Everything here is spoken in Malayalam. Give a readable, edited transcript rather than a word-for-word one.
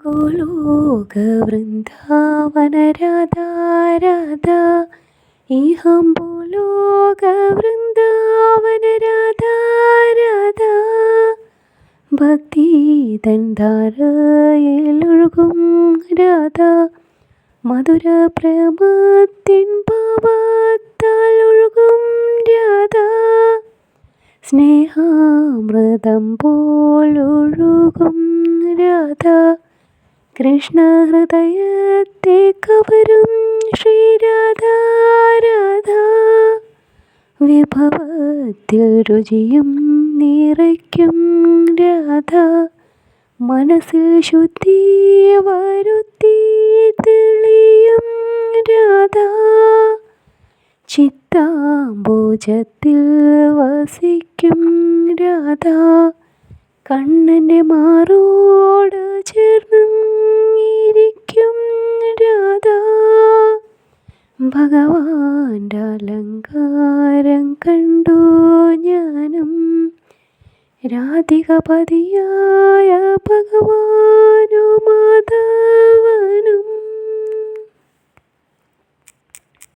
गोलोक वृंदावन राधा राधा, इहं भूलोक वृंदावन राधा राधा. ഭക്തി തൻ ധാരയിലൊഴുകും രാധ, മധുര പ്രേമത്തിൻ പാപത്താൽ ഒഴുകും രാധ, സ്നേഹാമൃതം പോലൊഴുകും രാധ, കൃഷ്ണ ഹൃദയത്തെ കവരും ശ്രീരാധ രാധ. വിഭവത്തിൽ രുചിയും നിറയ്ക്കും രാധ, മനസ്സിൽ ശുദ്ധി വരുത്തി തെളിയും രാധ, ചിത്താംബുജത്തിൽ വസിക്കും രാധ, കണ്ണൻ്റെ മാറോട് ചേർന്നിരിക്കും രാധ. ഭഗവാന്റെ അലങ്കാരം കണ്ടു ഞാനും, രാധികപതിയായ ഭഗവാനോ